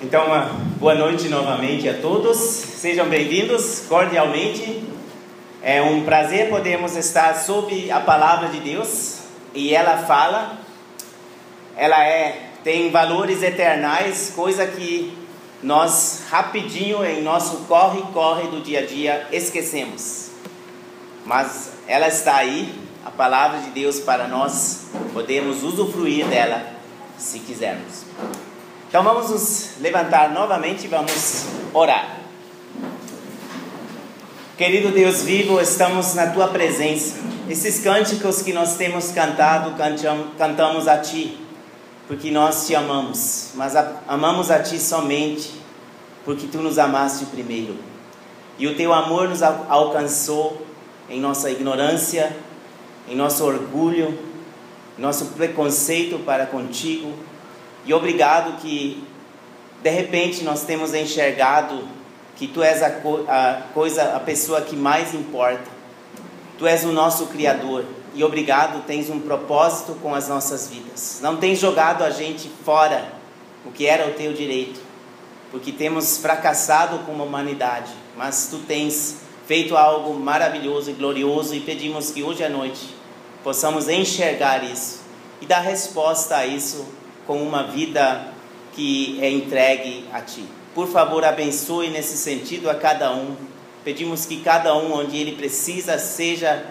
Então, uma boa noite novamente a todos, sejam bem-vindos cordialmente. É um prazer podermos estar sob a palavra de Deus e ela fala, tem valores eternais, coisa que nós rapidinho em nosso corre-corre do dia a dia esquecemos. Mas ela está aí, a palavra de Deus, para nós podermos usufruir dela se quisermos. Então vamos nos levantar novamente e vamos orar. Querido Deus vivo, estamos na Tua presença. Esses cânticos que nós temos cantado, cantamos a Ti, porque nós Te amamos. Mas amamos a Ti somente porque Tu nos amaste primeiro. E o Teu amor nos alcançou em nossa ignorância, em nosso orgulho, em nosso preconceito para contigo. E obrigado que, de repente, nós temos enxergado que Tu és a pessoa que mais importa. Tu és o nosso Criador. E obrigado, tens um propósito com as nossas vidas. Não tens jogado a gente fora, o que era o Teu direito. Porque temos fracassado como humanidade. Mas Tu tens feito algo maravilhoso e glorioso. E pedimos que hoje à noite possamos enxergar isso e dar resposta a isso com uma vida que é entregue a Ti. Por favor, abençoe nesse sentido a cada um. Pedimos que cada um, onde ele precisa, seja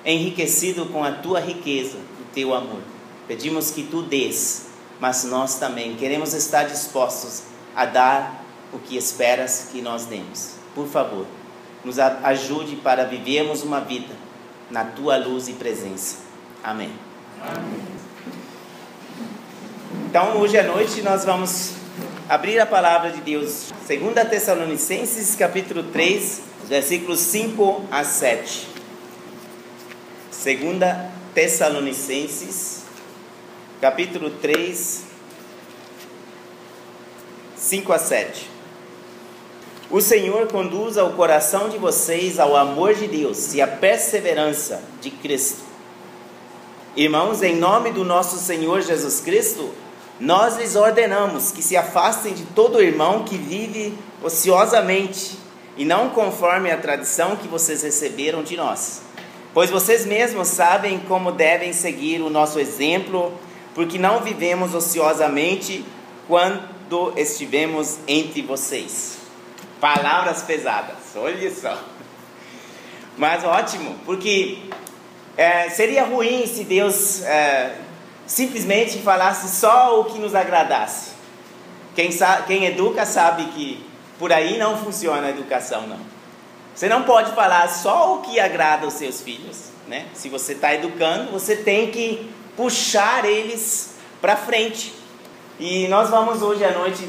enriquecido com a Tua riqueza, o Teu amor. Pedimos que Tu dês, mas nós também queremos estar dispostos a dar o que esperas que nós demos. Por favor, nos ajude para vivermos uma vida na Tua luz e presença. Amém. Amém. Então, hoje à noite nós vamos abrir a palavra de Deus, 2 Tessalonicenses, capítulo 3, versículos 5 a 7. 2 Tessalonicenses, capítulo 3, 5 a 7. O Senhor conduza o coração de vocês ao amor de Deus e à perseverança de Cristo. Irmãos, em nome do nosso Senhor Jesus Cristo, nós lhes ordenamos que se afastem de todo irmão que vive ociosamente e não conforme a tradição que vocês receberam de nós. Pois vocês mesmos sabem como devem seguir o nosso exemplo, porque não vivemos ociosamente quando estivemos entre vocês. Palavras pesadas, olha só. Mas ótimo, porque seria ruim se Deus simplesmente falasse só o que nos agradasse. Quem educa sabe que por aí não funciona a educação, não. Você não pode falar só o que agrada aos seus filhos, né? Se você está educando, você tem que puxar eles para frente. E nós vamos hoje à noite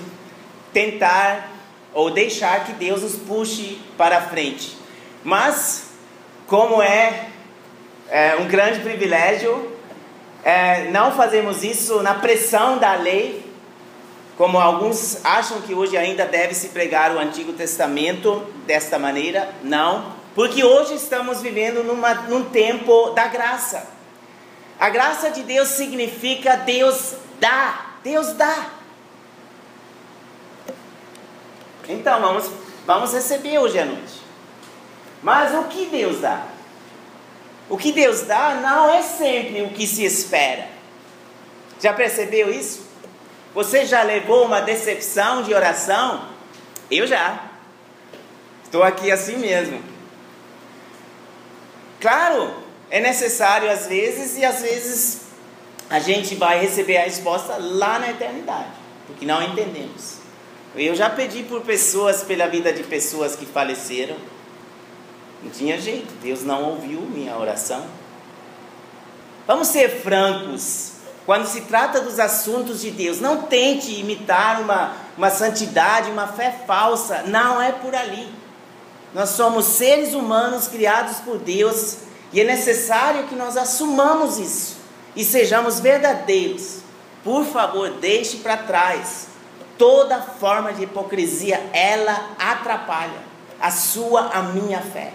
tentar ou deixar que Deus nos puxe para frente. Mas, como é um grande privilégio, não fazemos isso na pressão da lei, como alguns acham que hoje ainda deve-se pregar o Antigo Testamento desta maneira. Não, porque hoje estamos vivendo num tempo da graça. A graça de Deus significa Deus dá. Deus dá. Então vamos receber hoje à noite. Mas o que Deus dá? O que Deus dá não é sempre o que se espera. Já percebeu isso? Você já levou uma decepção de oração? Eu já. Estou aqui assim mesmo. Claro, é necessário às vezes, e às vezes a gente vai receber a resposta lá na eternidade, porque não entendemos. Eu já pedi pela vida de pessoas que faleceram. Não tinha jeito, Deus não ouviu minha oração. Vamos ser francos. Quando se trata dos assuntos de Deus, não tente imitar uma santidade, uma fé falsa. Não é por ali. Nós somos seres humanos criados por Deus e é necessário que nós assumamos isso e sejamos verdadeiros. Por favor, deixe para trás toda forma de hipocrisia. Ela atrapalha a minha fé.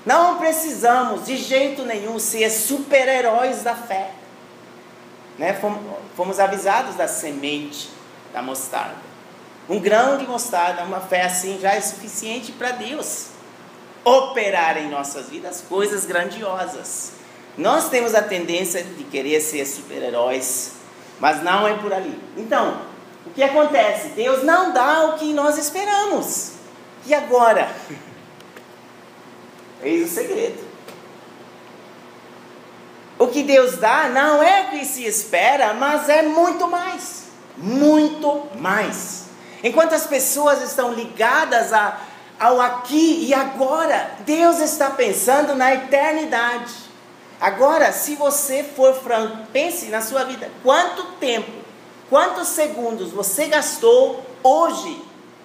Não precisamos de jeito nenhum ser super-heróis da fé. Fomos avisados da semente da mostarda. Um grão de mostarda, uma fé assim já é suficiente para Deus operar em nossas vidas coisas grandiosas. Nós temos a tendência de querer ser super-heróis, mas não é por ali. Então, o que acontece? Deus não dá o que nós esperamos. E agora? Eis o segredo. O que Deus dá não é o que se espera, mas é muito mais. Muito mais. Enquanto as pessoas estão ligadas ao aqui e agora, Deus está pensando na eternidade. Agora, se você for franco, pense na sua vida. Quanto tempo, quantos segundos você gastou hoje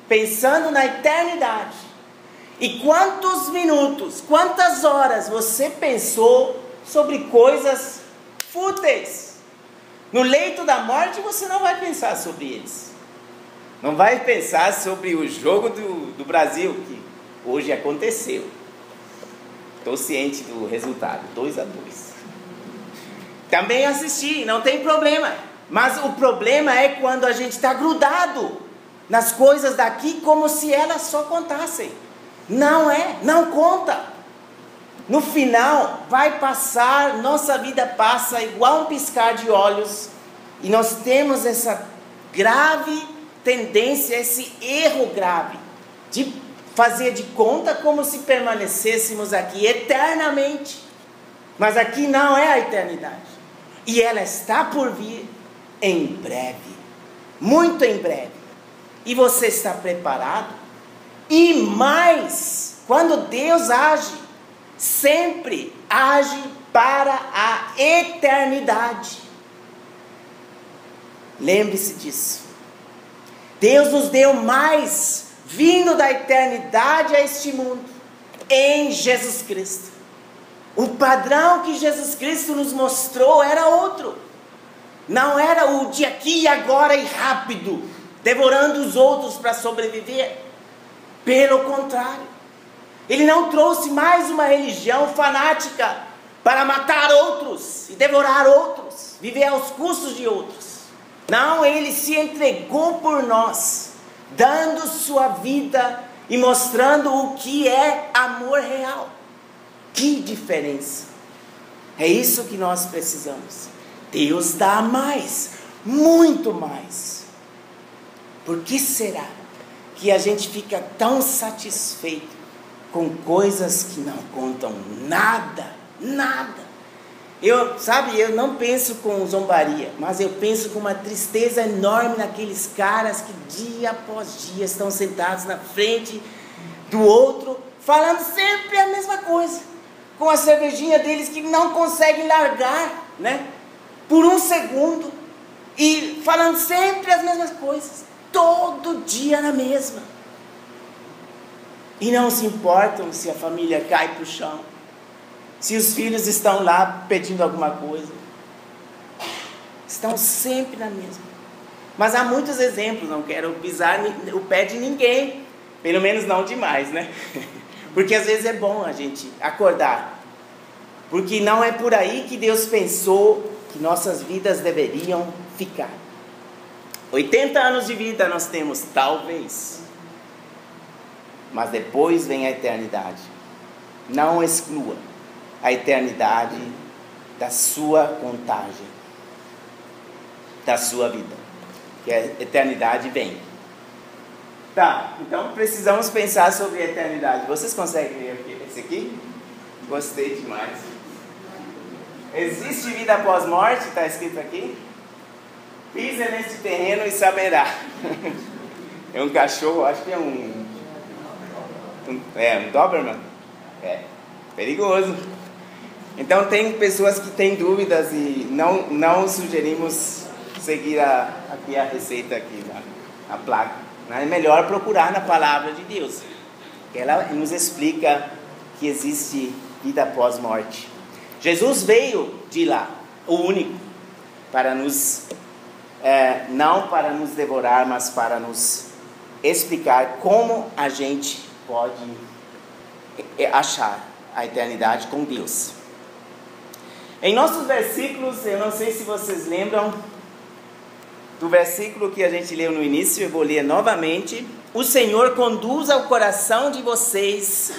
pensando na eternidade? E quantos minutos, quantas horas você pensou sobre coisas fúteis? No leito da morte você não vai pensar sobre eles. Não vai pensar sobre o jogo do Brasil, que hoje aconteceu. Estou ciente do resultado, 2-2. Também assisti, não tem problema. Mas o problema é quando a gente está grudado nas coisas daqui como se elas só contassem. Não conta. No final, vai passar, nossa vida passa igual um piscar de olhos. E nós temos essa grave tendência, esse erro grave, de fazer de conta como se permanecêssemos aqui eternamente. Mas aqui não é a eternidade. E ela está por vir em breve. Muito em breve. E você está preparado? E mais, quando Deus age, sempre age para a eternidade. Lembre-se disso. Deus nos deu mais, vindo da eternidade a este mundo, em Jesus Cristo. O padrão que Jesus Cristo nos mostrou era outro. Não era o de aqui e agora e rápido, devorando os outros para sobreviver. Pelo contrário, Ele não trouxe mais uma religião fanática para matar outros e devorar outros, viver aos custos de outros. Não, Ele se entregou por nós, dando sua vida e mostrando o que é amor real. Que diferença! É isso que nós precisamos. Deus dá mais, muito mais. Por que será que a gente fica tão satisfeito com coisas que não contam nada, nada? Eu não penso com zombaria, mas eu penso com uma tristeza enorme naqueles caras que dia após dia estão sentados na frente do outro, falando sempre a mesma coisa, com a cervejinha deles que não conseguem largar, né? Por um segundo, e falando sempre as mesmas coisas, todo dia na mesma. E não se importam se a família cai para o chão, se os filhos estão lá pedindo alguma coisa. Estão sempre na mesma. Mas há muitos exemplos, não quero pisar o pé de ninguém, pelo menos não demais, né? Porque às vezes é bom a gente acordar, porque não é por aí que Deus pensou que nossas vidas deveriam ficar. 80 anos de vida nós temos, talvez, mas depois vem a eternidade. Não exclua a eternidade da sua contagem, da sua vida, que a eternidade vem. Tá, então precisamos pensar sobre a eternidade. Vocês conseguem ler esse aqui? Gostei demais. Existe vida após morte, está escrito aqui. Pisa neste terreno e saberá. É um cachorro, acho que é um Doberman. É, perigoso. Então tem pessoas que têm dúvidas e não sugerimos seguir aqui a receita aqui, a placa. É melhor procurar na palavra de Deus, que ela nos explica que existe vida após morte. Jesus veio de lá, o único, para nos não para nos devorar, mas para nos explicar como a gente pode achar a eternidade com Deus. Em nossos versículos, eu não sei se vocês lembram, do versículo que a gente leu no início, eu vou ler novamente. O Senhor conduza o coração de vocês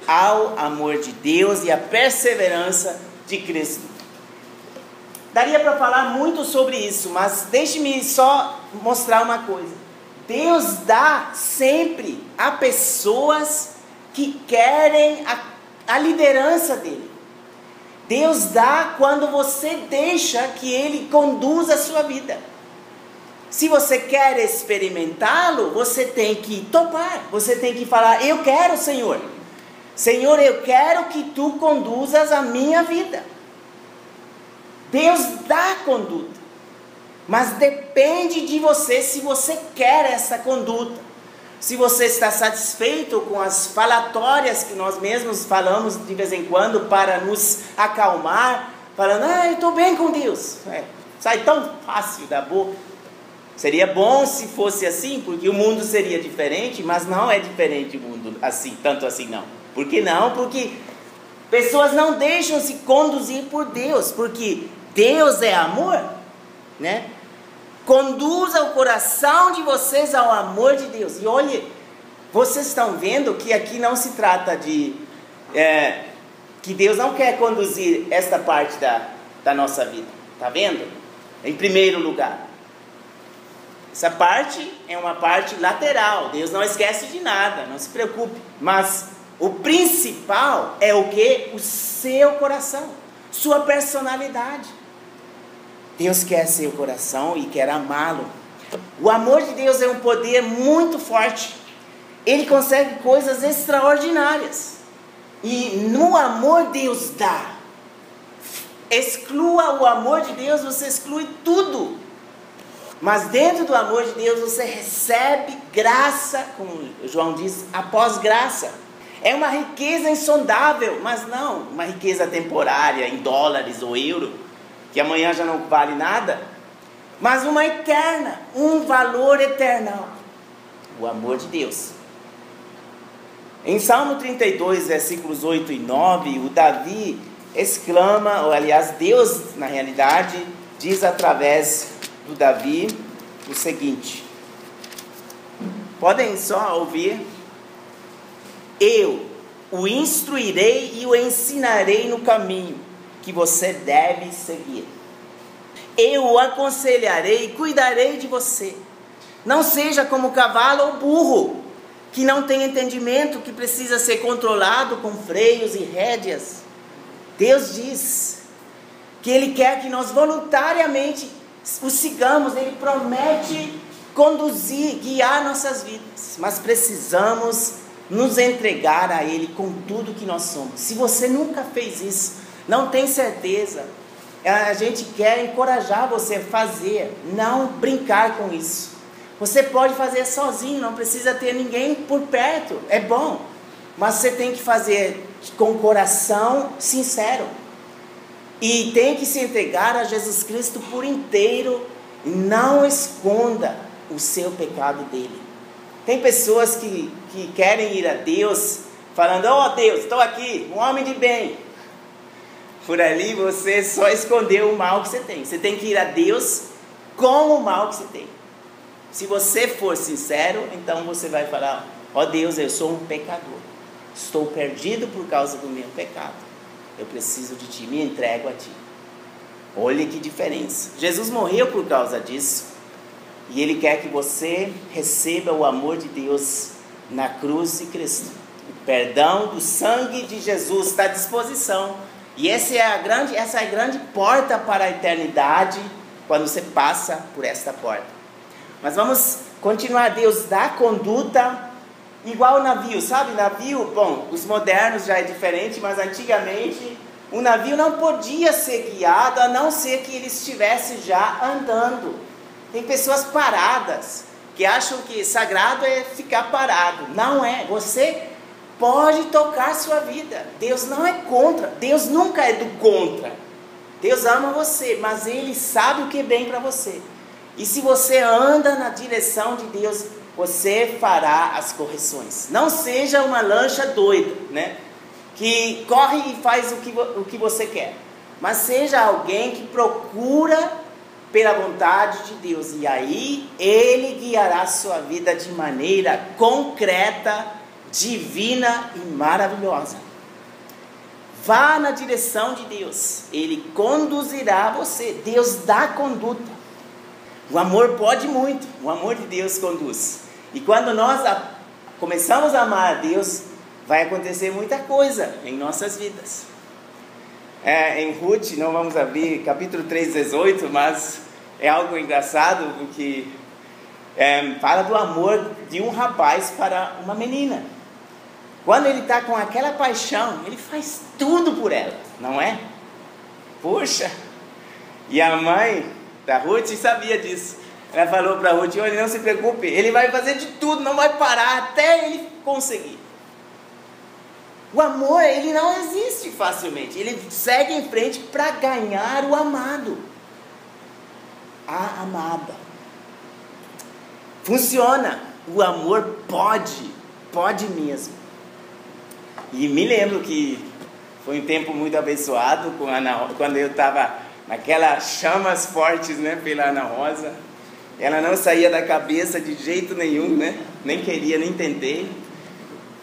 ao amor de Deus e à perseverança de Cristo. Daria para falar muito sobre isso, mas deixe-me só mostrar uma coisa. Deus dá sempre a pessoas que querem a liderança dele. Deus dá quando você deixa que Ele conduza a sua vida. Se você quer experimentá-lo, você tem que topar. Você tem que falar, eu quero, Senhor. Senhor, eu quero que Tu conduzas a minha vida. Deus dá conduta. Mas depende de você se você quer essa conduta. Se você está satisfeito com as falatórias que nós mesmos falamos de vez em quando para nos acalmar, falando, eu estou bem com Deus. Sai tão fácil da boca. Seria bom se fosse assim, porque o mundo seria diferente, mas não é diferente o mundo assim, tanto assim não. Por que não? Porque pessoas não deixam se conduzir por Deus, porque Deus é amor, né? Conduza o coração de vocês ao amor de Deus. E olhe, vocês estão vendo que aqui não se trata de... que Deus não quer conduzir esta parte da nossa vida. Está vendo? Em primeiro lugar. Essa parte é uma parte lateral. Deus não esquece de nada, não se preocupe. Mas o principal é o quê? O seu coração, sua personalidade. Deus quer seu coração e quer amá-lo. O amor de Deus é um poder muito forte. Ele consegue coisas extraordinárias. E no amor Deus dá. Exclua o amor de Deus, você exclui tudo. Mas dentro do amor de Deus você recebe graça, como João diz, após graça. É uma riqueza insondável, mas não uma riqueza temporária em dólares ou euro, que amanhã já não vale nada, mas uma eterna, um valor eternal, o amor de Deus. Em Salmo 32, versículos 8 e 9, o Davi exclama, ou aliás, Deus, na realidade, diz através do Davi o seguinte, podem só ouvir, eu o instruirei e o ensinarei no caminho que você deve seguir. Eu o aconselharei e cuidarei de você. Não seja como cavalo ou burro, que não tem entendimento, que precisa ser controlado com freios e rédeas. Deus diz que Ele quer que nós voluntariamente o sigamos. Ele promete conduzir, guiar nossas vidas. Mas precisamos nos entregar a Ele com tudo que nós somos. Se você nunca fez isso, não tem certeza, a gente quer encorajar você a fazer, não brincar com isso. Você pode fazer sozinho, não precisa ter ninguém por perto, é bom, mas você tem que fazer com o coração sincero. E tem que se entregar a Jesus Cristo por inteiro, e não esconda o seu pecado dele. Tem pessoas que querem ir a Deus, falando, Deus, estou aqui, um homem de bem. Por ali você só escondeu o mal que você tem. Você tem que ir a Deus com o mal que você tem. Se você for sincero, então você vai falar, Deus, eu sou um pecador. Estou perdido por causa do meu pecado. Eu preciso de Ti, me entrego a Ti. Olha que diferença. Jesus morreu por causa disso. E Ele quer que você receba o amor de Deus na cruz de Cristo. O perdão do sangue de Jesus está à disposição. E essa é a grande porta para a eternidade, quando você passa por esta porta. Mas vamos continuar. Deus dá conduta igual o navio, sabe? Navio, bom, os modernos já é diferente, mas antigamente o navio não podia ser guiado, a não ser que ele estivesse já andando. Tem pessoas paradas, que acham que sagrado é ficar parado. Não é, você pode tocar sua vida. Deus não é contra, Deus nunca é do contra. Deus ama você, mas Ele sabe o que é bem para você. E se você anda na direção de Deus, você fará as correções. Não seja uma lancha doida, né? Que corre e faz o que você quer. Mas seja alguém que procura pela vontade de Deus. E aí Ele guiará a sua vida de maneira concreta, divina e maravilhosa. Vá na direção de Deus. Ele conduzirá você. Deus dá conduta. O amor pode muito. O amor de Deus conduz. E quando nós começamos a amar a Deus, vai acontecer muita coisa em nossas vidas. Em Ruth, não vamos abrir capítulo 3, 18, mas é algo engraçado, porque fala do amor de um rapaz para uma menina. Quando ele está com aquela paixão, ele faz tudo por ela, não é? Poxa! E a mãe da Ruth sabia disso. Ela falou para Ruth: olha, não se preocupe, ele vai fazer de tudo, não vai parar até ele conseguir. O amor, ele não existe facilmente. Ele segue em frente para ganhar o amado. A amada. Funciona. O amor pode mesmo. E me lembro que foi um tempo muito abençoado quando eu estava naquelas chamas fortes, né, pela Ana Rosa. Ela não saía da cabeça de jeito nenhum, né? Nem queria, nem tentei.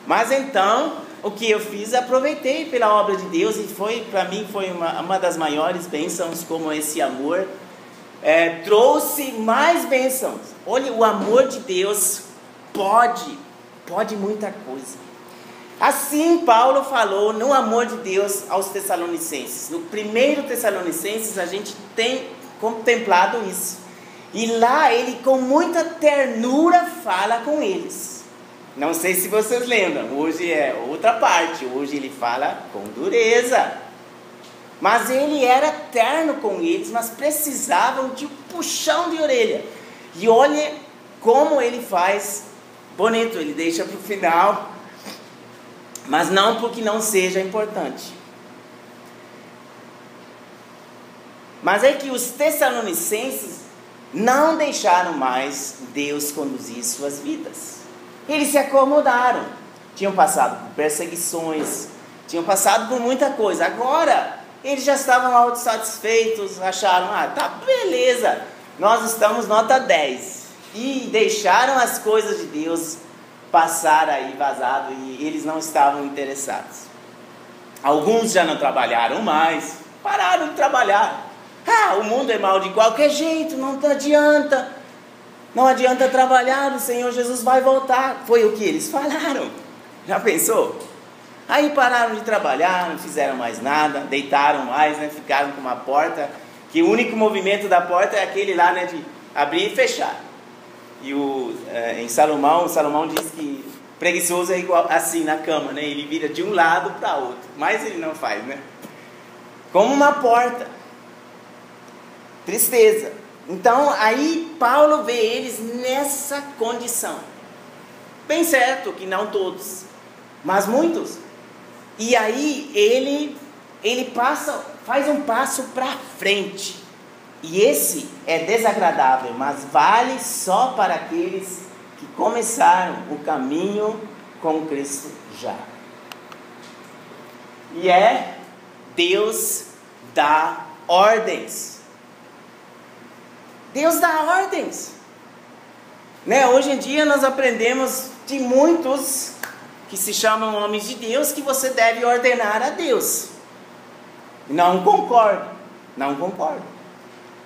Mas então, o que eu fiz, aproveitei pela obra de Deus, e para mim foi uma das maiores bênçãos, como esse amor trouxe mais bênçãos. Olha, o amor de Deus pode muita coisa. Assim Paulo falou no amor de Deus aos Tessalonicenses. No 1 Tessalonicenses a gente tem contemplado isso. E lá ele com muita ternura fala com eles. Não sei se vocês lembram, hoje é outra parte, hoje ele fala com dureza. Mas ele era terno com eles, mas precisavam de um puxão de orelha. E olha como ele faz bonito, ele deixa para o final, mas não porque não seja importante. Mas é que os Tessalonicenses não deixaram mais Deus conduzir suas vidas. Eles se acomodaram, tinham passado por perseguições, tinham passado por muita coisa. Agora, eles já estavam autossatisfeitos, acharam, tá beleza, nós estamos nota 10. E deixaram as coisas de Deus passar aí vazado, e eles não estavam interessados. Alguns já não trabalharam mais, pararam de trabalhar. O mundo é mau de qualquer jeito, não adianta. Não adianta trabalhar, o Senhor Jesus vai voltar. Foi o que eles falaram. Já pensou? Aí pararam de trabalhar, não fizeram mais nada, deitaram mais, né? Ficaram com uma porta, que o único movimento da porta é aquele lá, né, de abrir e fechar. E em Salomão diz que preguiçoso é igual assim na cama, né? Ele vira de um lado para outro, mas ele não faz, né? Como uma porta. Tristeza. Então aí Paulo vê eles nessa condição. Bem certo que não todos, mas muitos. E aí ele faz um passo para frente. E esse é desagradável, mas vale só para aqueles que começaram o caminho com Cristo já. E Deus dá ordens. Deus dá ordens. Né? Hoje em dia nós aprendemos de muitos que se chamam homens de Deus que você deve ordenar a Deus. Não concordo.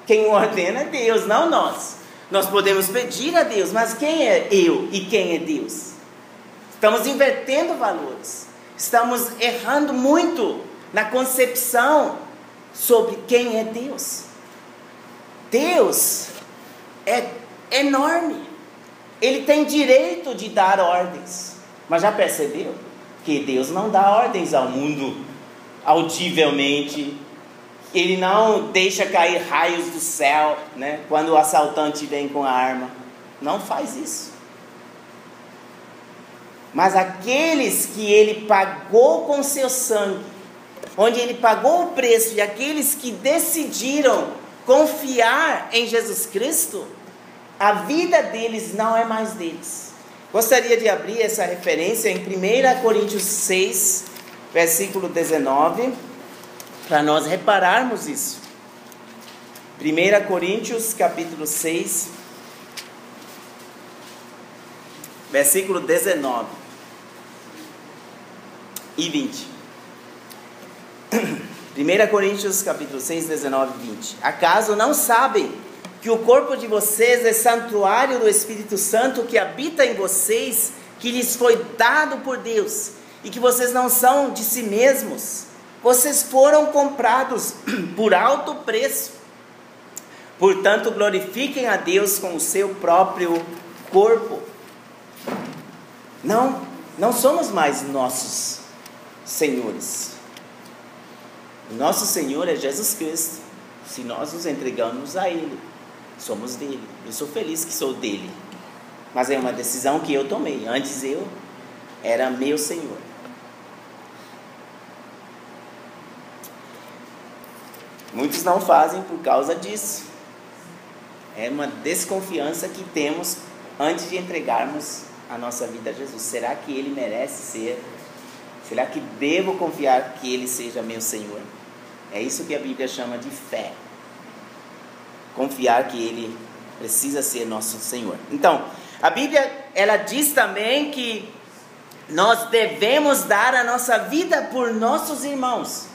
Quem ordena é Deus, não nós. Nós podemos pedir a Deus, mas quem é eu e quem é Deus? Estamos invertendo valores. Estamos errando muito na concepção sobre quem é Deus. Deus é enorme. Ele tem direito de dar ordens. Mas já percebeu que Deus não dá ordens ao mundo audivelmente? Ele não deixa cair raios do céu, né, quando o assaltante vem com a arma. Não faz isso. Mas aqueles que ele pagou com seu sangue, onde ele pagou o preço, e aqueles que decidiram confiar em Jesus Cristo, a vida deles não é mais deles. Gostaria de abrir essa referência em 1 Coríntios 6, versículo 19, para nós repararmos isso. 1 Coríntios capítulo 6, versículo 19 e 20. 1 Coríntios capítulo 6, 19 e 20. Acaso não sabem que o corpo de vocês é santuário do Espírito Santo que habita em vocês, que lhes foi dado por Deus, e que vocês não são de si mesmos? Vocês foram comprados por alto preço. Portanto, glorifiquem a Deus com o seu próprio corpo. Não somos mais nossos senhores. O nosso Senhor é Jesus Cristo. Se nós nos entregamos a Ele, somos dele. Eu sou feliz que sou dele. Mas é uma decisão que eu tomei. Antes eu era meu Senhor. Muitos não fazem por causa disso. É uma desconfiança que temos antes de entregarmos a nossa vida a Jesus. Será que Ele merece ser? Será que devo confiar que Ele seja meu Senhor? É isso que a Bíblia chama de fé. Confiar que Ele precisa ser nosso Senhor. Então, a Bíblia, ela diz também que nós devemos dar a nossa vida por nossos irmãos.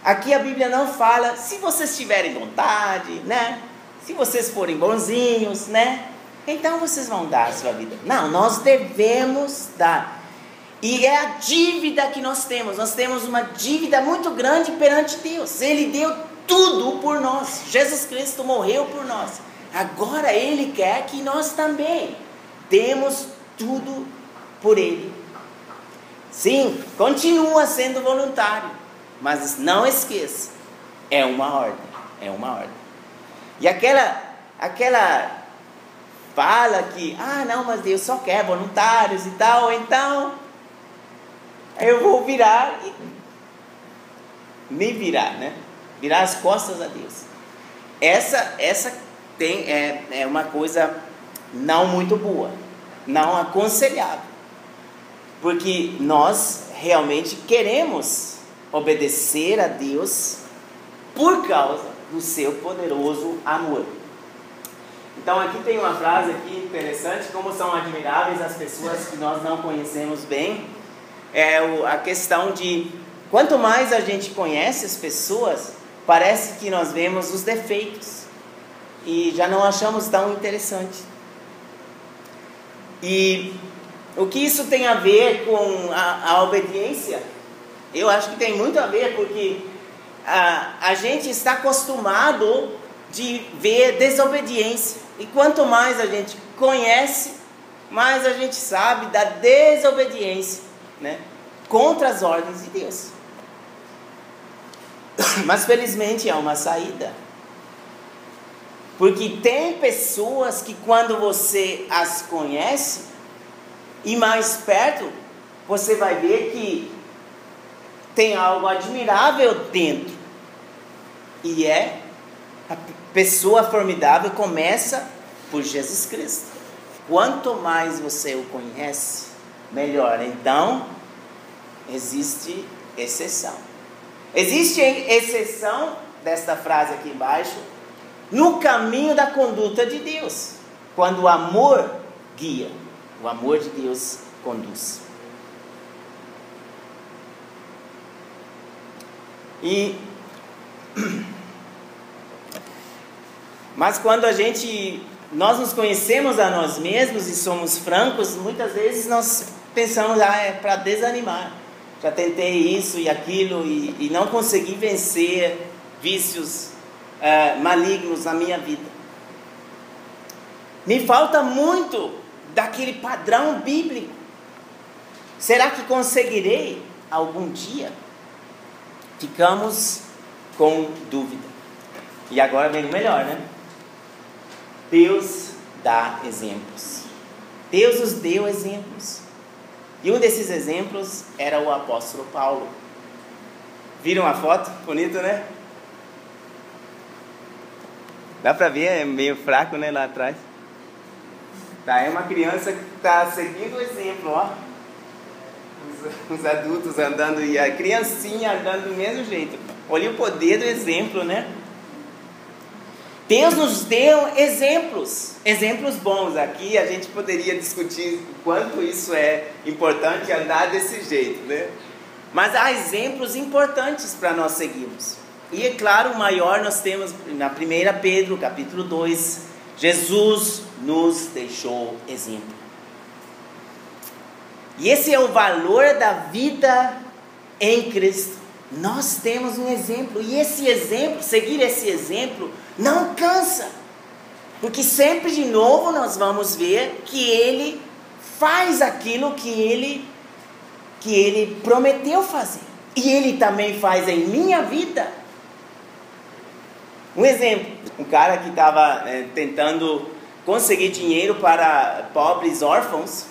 Aqui a Bíblia não fala, se vocês tiverem vontade, né? Se vocês forem bonzinhos, né? Então vocês vão dar a sua vida. Não, nós devemos dar. E é a dívida que nós temos. Nós temos uma dívida muito grande perante Deus. Ele deu tudo por nós. Jesus Cristo morreu por nós. Agora Ele quer que nós também demos tudo por Ele. Sim, continua sendo voluntário. Mas não esqueça, é uma ordem. É uma ordem. E aquela fala que, não, mas Deus só quer voluntários e tal, então eu vou virar e me virar, né? Virar as costas a Deus. Essa é uma coisa não muito boa, não aconselhável, porque nós realmente queremos obedecer a Deus por causa do seu poderoso amor. Então aqui tem uma frase aqui interessante, como são admiráveis as pessoas que nós não conhecemos bem. É a questão de, quanto mais a gente conhece as pessoas, parece que nós vemos os defeitos e já não achamos tão interessante. E o que isso tem a ver com a obediência? Eu acho que tem muito a ver, porque a gente está acostumado de ver desobediência. E quanto mais a gente conhece, mais a gente sabe da desobediência, né, contra as ordens de Deus. Mas felizmente há uma saída. Porque tem pessoas que quando você as conhece, e mais perto, você vai ver que tem algo admirável dentro. E a pessoa formidável começa por Jesus Cristo. Quanto mais você o conhece, melhor. Então, existe exceção. Existe exceção desta frase aqui embaixo no caminho da conduta de Deus, quando o amor guia, o amor de Deus conduz. Mas quando nós nos conhecemos a nós mesmos e somos francos, muitas vezes nós pensamos, é para desanimar. Já tentei isso e aquilo e não consegui vencer vícios malignos na minha vida. Me falta muito daquele padrão bíblico. Será que conseguirei algum dia? Ficamos com dúvida. E agora vem o melhor, né? Deus dá exemplos. Deus nos deu exemplos. E um desses exemplos era o apóstolo Paulo. Viram a foto? Bonito, né? Dá pra ver, é meio fraco, né, lá atrás. Tá, é uma criança que está seguindo o exemplo, ó. Os adultos andando e a criancinha andando do mesmo jeito. Olha o poder do exemplo, né? Deus nos deu exemplos bons. Aqui a gente poderia discutir o quanto isso é importante andar desse jeito, né? Mas há exemplos importantes para nós seguirmos. E é claro, o maior nós temos na 1 Pedro, capítulo 2, Jesus nos deixou exemplo. E esse é o valor da vida em Cristo. Nós temos um exemplo, e esse exemplo, seguir esse exemplo, não cansa. Porque sempre de novo nós vamos ver que Ele faz aquilo que Ele prometeu fazer. E Ele também faz em minha vida. Um exemplo, um cara que estava tentando conseguir dinheiro para pobres órfãos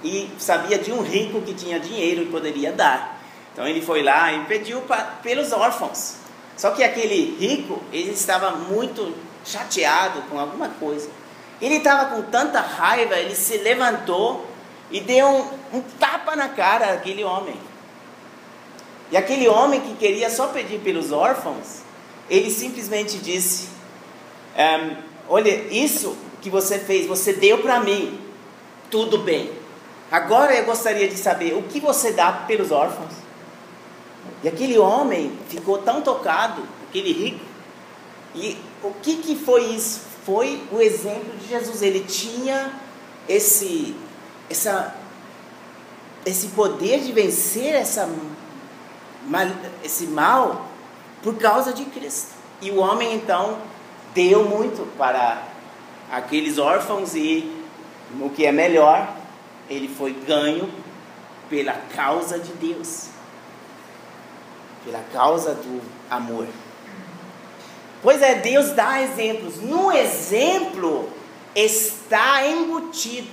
e sabia de um rico que tinha dinheiro e poderia dar. Então ele foi lá e pediu pelos órfãos. Só que aquele rico, ele estava muito chateado com alguma coisa. Ele estava com tanta raiva, ele se levantou e deu um tapa na cara daquele homem. E aquele homem que queria só pedir pelos órfãos, ele simplesmente disse: olha, isso que você fez, você deu para mim, tudo bem. Agora eu gostaria de saber o que você dá pelos órfãos. E aquele homem ficou tão tocado, aquele rico. E o que foi isso? Foi o exemplo de Jesus. Ele tinha esse poder de vencer esse mal por causa de Cristo. E o homem então deu muito para aqueles órfãos e, o que é melhor, ele foi ganho pela causa de Deus, pela causa do amor. Pois é, Deus dá exemplos. No exemplo está embutido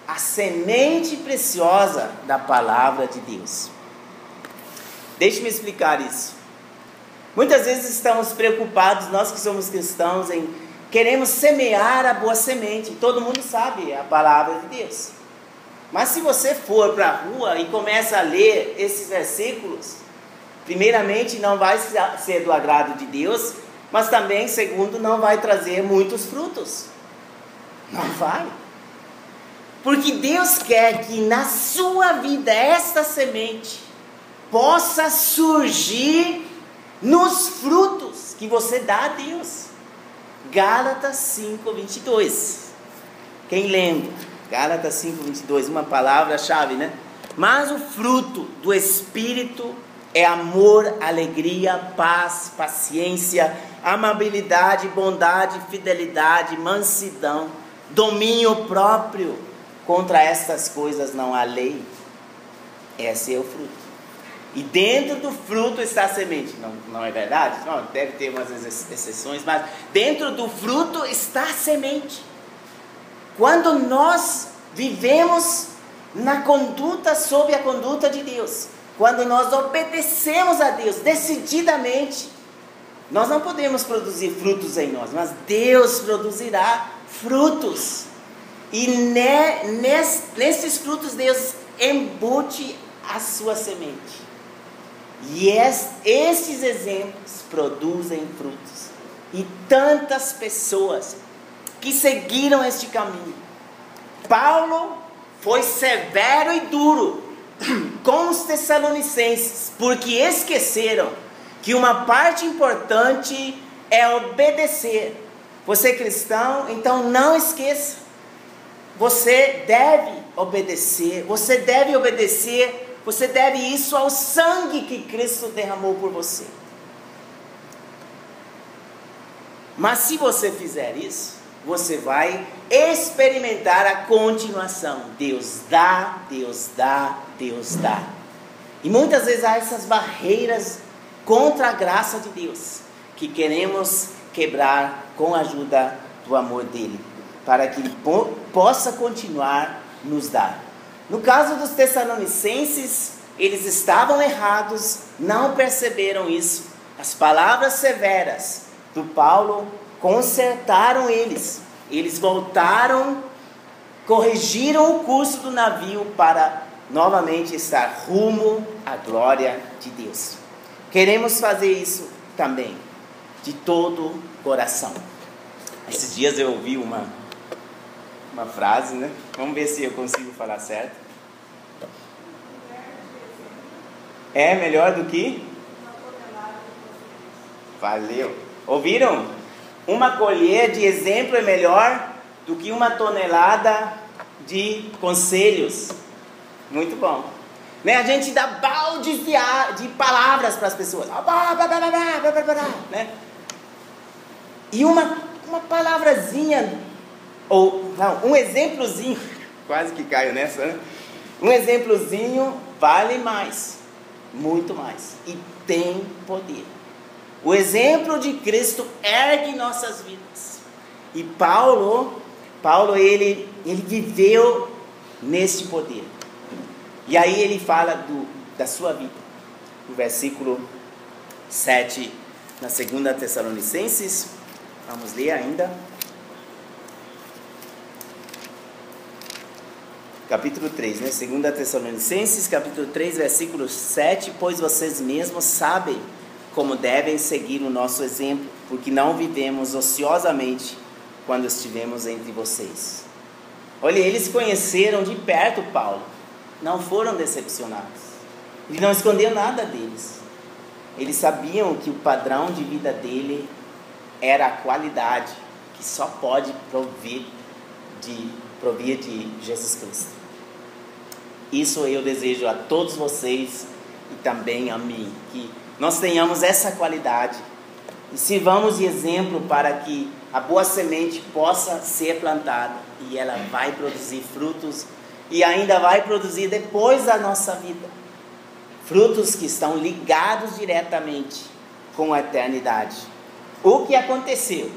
a semente preciosa da palavra de Deus. Deixe-me explicar isso. Muitas vezes estamos preocupados, nós que somos cristãos, queremos semear a boa semente. Todo mundo sabe a palavra de Deus. Mas se você for para a rua e começa a ler esses versículos, primeiramente não vai ser do agrado de Deus, mas também, segundo, não vai trazer muitos frutos. Não vai. Porque Deus quer que na sua vida esta semente possa surgir nos frutos que você dá a Deus. Gálatas 5:22. Quem lembra? Gálatas 5:22, uma palavra-chave, né? Mas o fruto do Espírito é amor, alegria, paz, paciência, amabilidade, bondade, fidelidade, mansidão, domínio próprio. Contra estas coisas não há lei. Esse é o fruto. E dentro do fruto está a semente. Não é verdade? Não, deve ter umas exceções, mas dentro do fruto está a semente. Quando nós vivemos na conduta, sob a conduta de Deus, quando nós obedecemos a Deus decididamente, nós não podemos produzir frutos em nós, mas Deus produzirá frutos. E nesses frutos Deus embute a sua semente. E esses exemplos produzem frutos. E tantas pessoas que seguiram este caminho. Paulo foi severo e duro com os tessalonicenses, porque esqueceram que uma parte importante é obedecer. Você é cristão, então não esqueça. Você deve obedecer, você deve isso ao sangue que Cristo derramou por você. Mas se você fizer isso, você vai experimentar a continuação. Deus dá, Deus dá, Deus dá. E muitas vezes há essas barreiras contra a graça de Deus, que queremos quebrar com a ajuda do amor dele, para que ele possa continuar nos dar. No caso dos tessalonicenses, eles estavam errados, não perceberam isso. As palavras severas do Paulo consertaram eles. Eles voltaram, corrigiram o curso do navio para novamente estar rumo à glória de Deus. Queremos fazer isso também, de todo o coração. Esses dias eu ouvi uma frase, né? Vamos ver se eu consigo falar certo. É melhor do que? Valeu. Ouviram? Uma colher de exemplo é melhor do que uma tonelada de conselhos. Muito bom. Né? A gente dá balde de palavras para as pessoas. Né? E uma palavrazinha, ou não, um exemplozinho, quase que caio nessa, né? Um exemplozinho vale mais, muito mais, e tem poder. O exemplo de Cristo ergue nossas vidas. E Paulo ele viveu neste poder. E aí ele fala da sua vida. No versículo 7, na 2 Tessalonicenses, vamos ler ainda. Capítulo 3, né? 2 Tessalonicenses, capítulo 3, versículo 7. Pois vocês mesmos sabem como devem seguir o nosso exemplo, porque não vivemos ociosamente quando estivemos entre vocês. Olha, eles conheceram de perto Paulo, não foram decepcionados. Ele não escondeu nada deles. Eles sabiam que o padrão de vida dele era a qualidade que só pode provir de Jesus Cristo. Isso eu desejo a todos vocês e também a mim, que nós tenhamos essa qualidade e sirvamos de exemplo para que a boa semente possa ser plantada e ela vai produzir frutos e ainda vai produzir depois da nossa vida frutos que estão ligados diretamente com a eternidade. O que aconteceu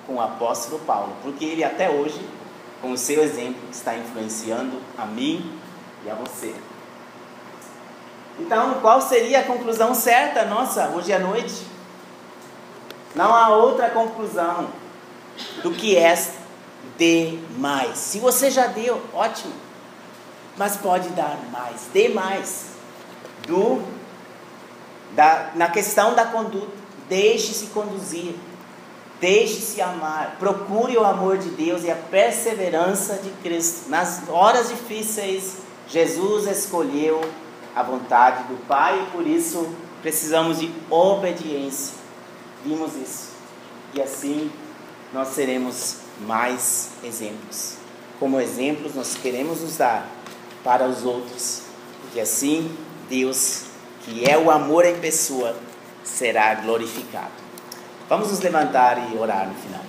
com o apóstolo Paulo, porque ele até hoje, com o seu exemplo, está influenciando a mim e a você. Então, qual seria a conclusão certa nossa hoje à noite? Não há outra conclusão do que esta: dê mais. Se você já deu, ótimo, mas pode dar mais. Dê mais na questão da conduta. Deixe-se conduzir, deixe-se amar, procure o amor de Deus e a perseverança de Cristo. Nas horas difíceis, Jesus escolheu a vontade do Pai e por isso precisamos de obediência. Vimos isso. E assim nós seremos mais exemplos. Como exemplos nós queremos nos dar para os outros. Porque assim Deus, que é o amor em pessoa, será glorificado. Vamos nos levantar e orar no final.